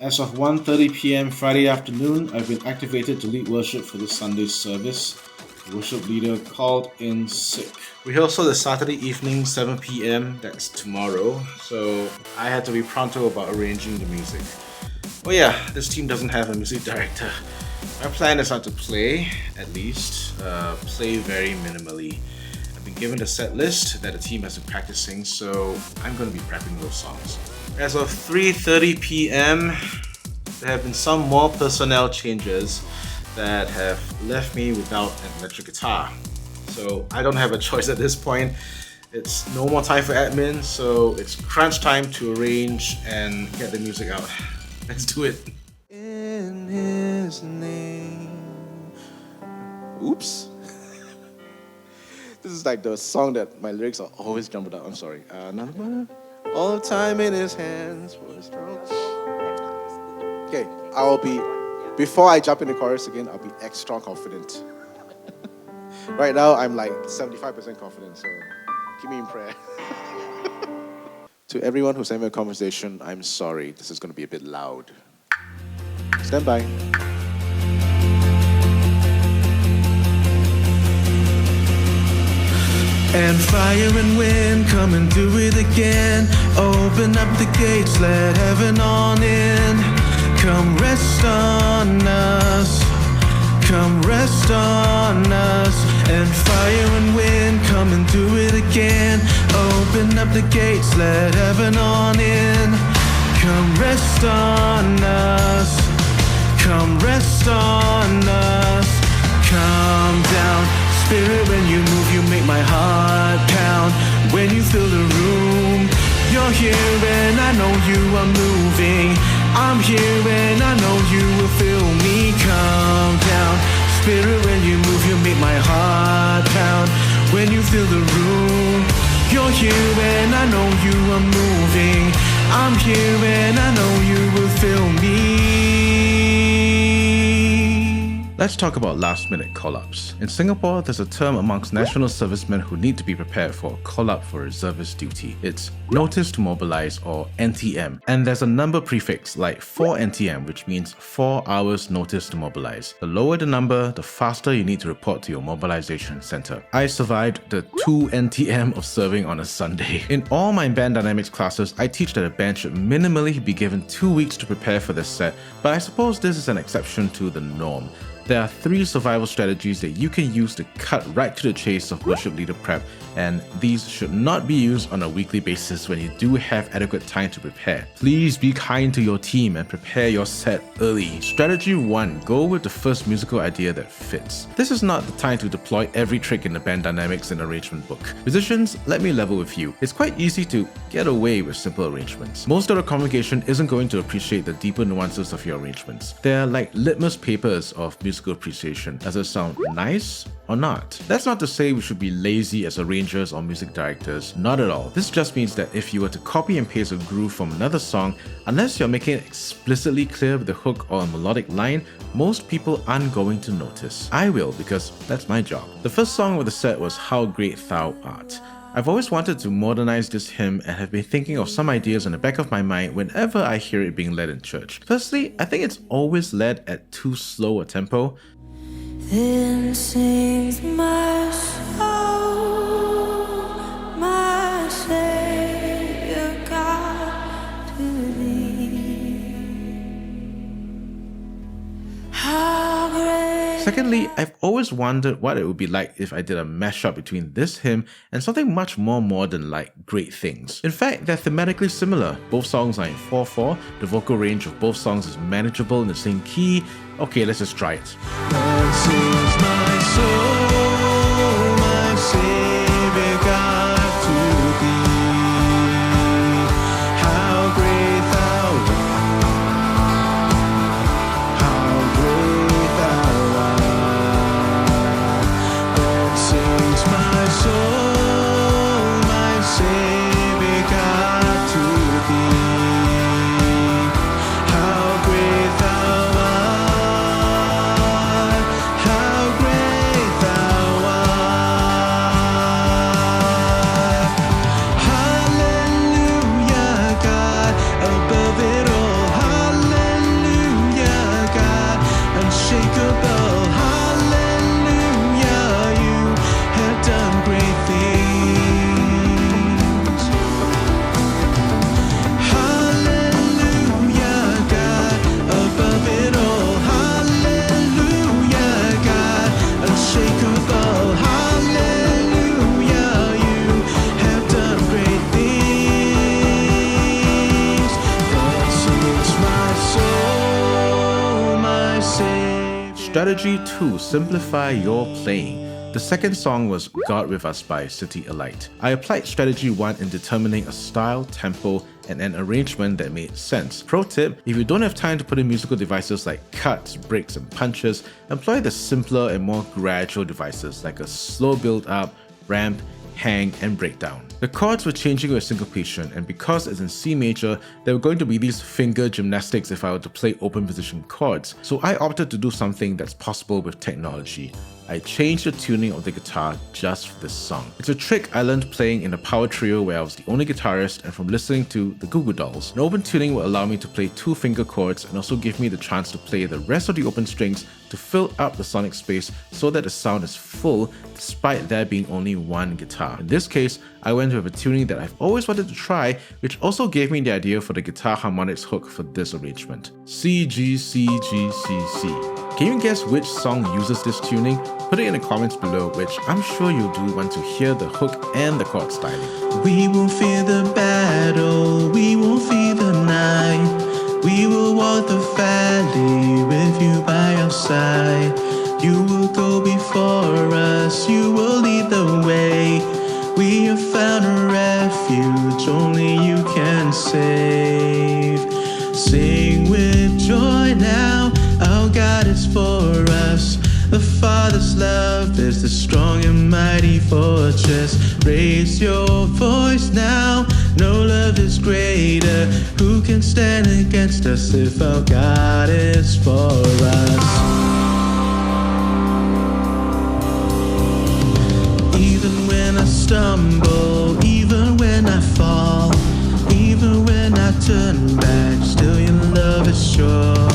As of 1:30 p.m. Friday afternoon, I've been activated to lead worship for this Sunday's service. The worship leader called in sick. Rehearsal is Saturday evening, 7 p.m. That's tomorrow. So I had to be pronto about arranging the music. Oh yeah, this team doesn't have a music director. My plan is not to play, at least. Play very minimally. I've been given a set list that the team has been practicing, so I'm going to be prepping those songs. As of 3:30 p.m., there have been some more personnel changes that have left me without an electric guitar. So I don't have a choice at this point. It's no more time for admin, so it's crunch time to arrange and get the music out. Let's do it. In his name. Oops. This is like the song that my lyrics are always jumbled out. I'm sorry. All time in his hands. Okay, before I jump in the chorus again, I'll be extra confident. Right now, I'm like 75% confident, so keep me in prayer. To everyone who sent me a conversation, I'm sorry. This is going to be a bit loud. Stand by. And fire and wind, come and do it again. Open up the gates, let heaven on in. Come rest on us. Come rest on us. And fire and wind, come and do it again. Open up the gates, let heaven on in. Come rest on us. Come rest on us. Come down. Spirit, when you move, you make my heart pound. When you fill the room, you're here and I know you are moving. I'm here and I know you will feel me. Come down. Spirit, when you move, you make my heart pound. When you fill the room, you're here and I know you are moving. I'm here and I know you will feel me. Let's talk about last-minute call-ups. In Singapore, there's a term amongst national servicemen who need to be prepared for a call-up for reservist duty. It's Notice to Mobilize, or NTM. And there's a number prefix like 4 NTM, which means 4 hours notice to mobilize. The lower the number, the faster you need to report to your mobilization center. I survived the 2 NTM of serving on a Sunday. In all my band dynamics classes, I teach that a band should minimally be given 2 weeks to prepare for this set, but I suppose this is an exception to the norm. There are 3 survival strategies that you can use to cut right to the chase of worship leader prep, and these should not be used on a weekly basis when you do have adequate time to prepare. Please be kind to your team and prepare your set early. Strategy 1. Go with the first musical idea that fits. This is not the time to deploy every trick in the band dynamics and arrangement book. Musicians, let me level with you. It's quite easy to get away with simple arrangements. Most of the congregation isn't going to appreciate the deeper nuances of your arrangements. They're like litmus papers of musical appreciation. Does it sound nice or not? That's not to say we should be lazy as arrangers or music directors. Not at all. This just means that if you were to copy and paste a groove from another song, unless you're making it explicitly clear with a hook or a melodic line, most people aren't going to notice. I will, because that's my job. The first song of the set was How Great Thou Art. I've always wanted to modernize this hymn and have been thinking of some ideas in the back of my mind whenever I hear it being led in church. Firstly, I think it's always led at too slow a tempo. Then sings my soul, my Savior God, to thee. How great. Secondly, I've always wondered what it would be like if I did a mashup between this hymn and something much more modern like Great Things. In fact, they're thematically similar. Both songs are in 4/4, the vocal range of both songs is manageable in the same key. Okay, let's just try it. Then sings my soul, my Savior God, to thee. How great thou art, how great thou art. Then sings my soul, my Savior God, to thee. How great thou art, how Strategy 2. Simplify your playing. The second song was God With Us by CityAlight. I applied strategy 1 in determining a style, tempo, and an arrangement that made sense. Pro tip, if you don't have time to put in musical devices like cuts, breaks, and punches, employ the simpler and more gradual devices like a slow build up, ramp, hang, and breakdown. The chords were changing with syncopation, and because it's in C major, there were going to be these finger gymnastics if I were to play open position chords, so I opted to do something that's possible with technology. I changed the tuning of the guitar just for this song. It's a trick I learned playing in a power trio where I was the only guitarist and from listening to the Goo Goo Dolls. An open tuning will allow me to play 2 finger chords and also give me the chance to play the rest of the open strings to fill up the sonic space so that the sound is full despite there being only one guitar. In this case, I went with a tuning that I've always wanted to try, which also gave me the idea for the guitar harmonics hook for this arrangement. C, G, C, G, C, C. Can you guess which song uses this tuning? Put it in the comments below, which I'm sure you'll do want to hear the hook and the chord styling. We won't fear the battle, we won't fear the night. We will walk the valley with you by our side. You will go before us, you will lead the way. We have found a refuge only you can save. Sing with joy now, our God is for us. The Father's love is the strong and mighty fortress. Raise your voice now, no love is greater. Who can stand against us if our God is for us? Even when I stumble, even when I fall, even when I turn back, still your love is sure.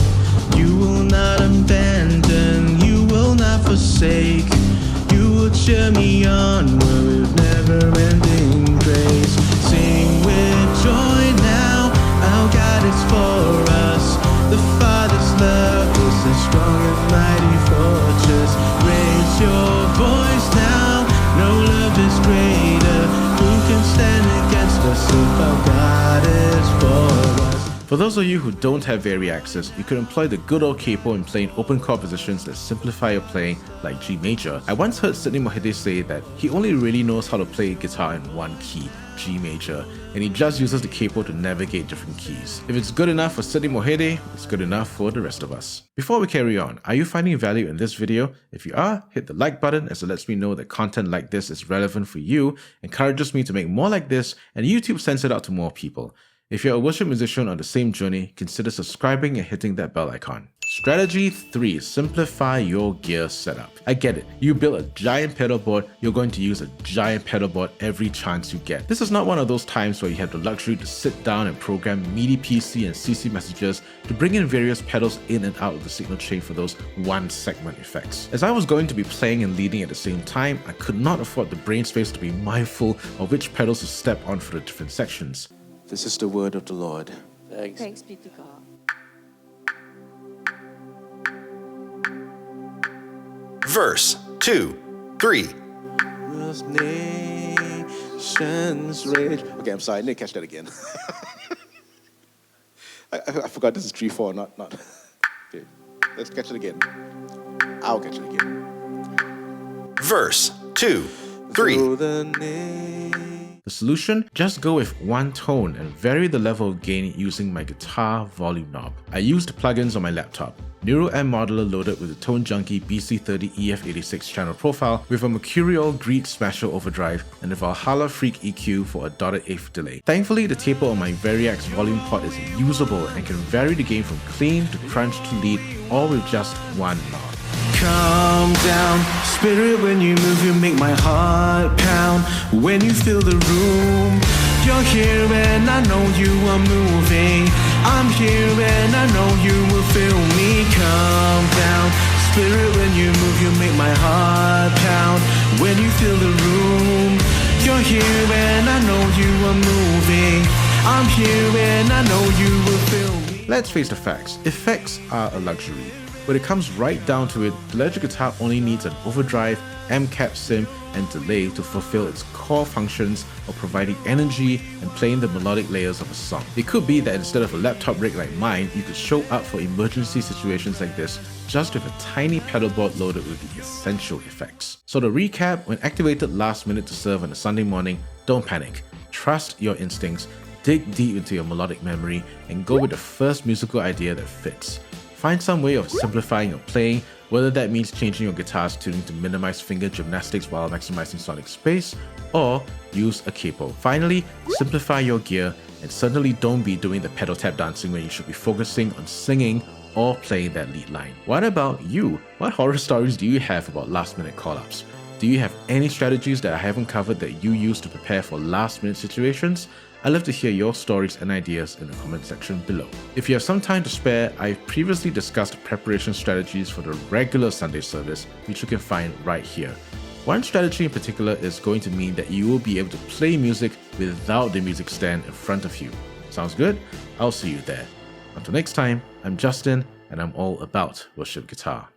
You will not abandon, you will not forsake. You will cheer me on with never-ending grace. Sing with joy now, our God is for us. The Father's love is a strong and mighty fortress. Raise your voice now, no love is greater. Who can stand against us if our God is for us? For those of you who don't have vari access, you could employ the good old capo in playing open chord positions that simplify your playing, like G major. I once heard Sidney Mohede say that he only really knows how to play guitar in one key, G major, and he just uses the capo to navigate different keys. If it's good enough for Sidney Mohede, it's good enough for the rest of us. Before we carry on, are you finding value in this video? If you are, hit the like button as it lets me know that content like this is relevant for you, encourages me to make more like this, and YouTube sends it out to more people. If you're a worship musician on the same journey, consider subscribing and hitting that bell icon. Strategy 3. Simplify your gear setup. I get it. You build a giant pedal board, you're going to use a giant pedal board every chance you get. This is not one of those times where you have the luxury to sit down and program MIDI PC and CC messages to bring in various pedals in and out of the signal chain for those one segment effects. As I was going to be playing and leading at the same time, I could not afford the brain space to be mindful of which pedals to step on for the different sections. This is the word of the Lord. Thanks be to God. Verse 2, 3. Nations rage. Okay, I'm sorry, I didn't catch that again. I forgot this is 3-4, not. Okay, let's catch it again. I'll catch it again. Verse 2, 3. Through the name. The solution? Just go with one tone and vary the level of gain using my guitar volume knob. I used plugins on my laptop. Neuro M Modeler loaded with a Tone Junkie BC30 EF86 channel profile with a Mercurial Greed Smasher overdrive and a Valhalla Freak EQ for a dotted eighth delay. Thankfully, the taper on my Variax volume pot is usable and can vary the gain from clean to crunch to lead, all with just one knob. Calm down, spirit, when you move you make my heart pound. When you fill the room, you're here and I know you are moving. I'm here and I know you will feel me. Calm down, spirit, when you move you make my heart pound. When you fill the room, you're here and I know you are moving. I'm here and I know you will feel me. Let's face the facts, effects are a luxury. When it comes right down to it, the electric guitar only needs an overdrive, MCAP sim and delay to fulfill its core functions of providing energy and playing the melodic layers of a song. It could be that instead of a laptop rig like mine, you could show up for emergency situations like this just with a tiny pedal board loaded with the essential effects. So to recap, when activated last minute to serve on a Sunday morning, don't panic. Trust your instincts, dig deep into your melodic memory, and go with the first musical idea that fits. Find some way of simplifying your playing, whether that means changing your guitar's tuning to minimize finger gymnastics while maximizing sonic space, or use a capo. Finally, simplify your gear, and certainly don't be doing the pedal tap dancing when you should be focusing on singing or playing that lead line. What about you? What horror stories do you have about last minute call-ups? Do you have any strategies that I haven't covered that you use to prepare for last minute situations? I'd love to hear your stories and ideas in the comment section below. If you have some time to spare, I've previously discussed preparation strategies for the regular Sunday service, which you can find right here. One strategy in particular is going to mean that you will be able to play music without the music stand in front of you. Sounds good? I'll see you there. Until next time, I'm Justin, and I'm all about worship guitar.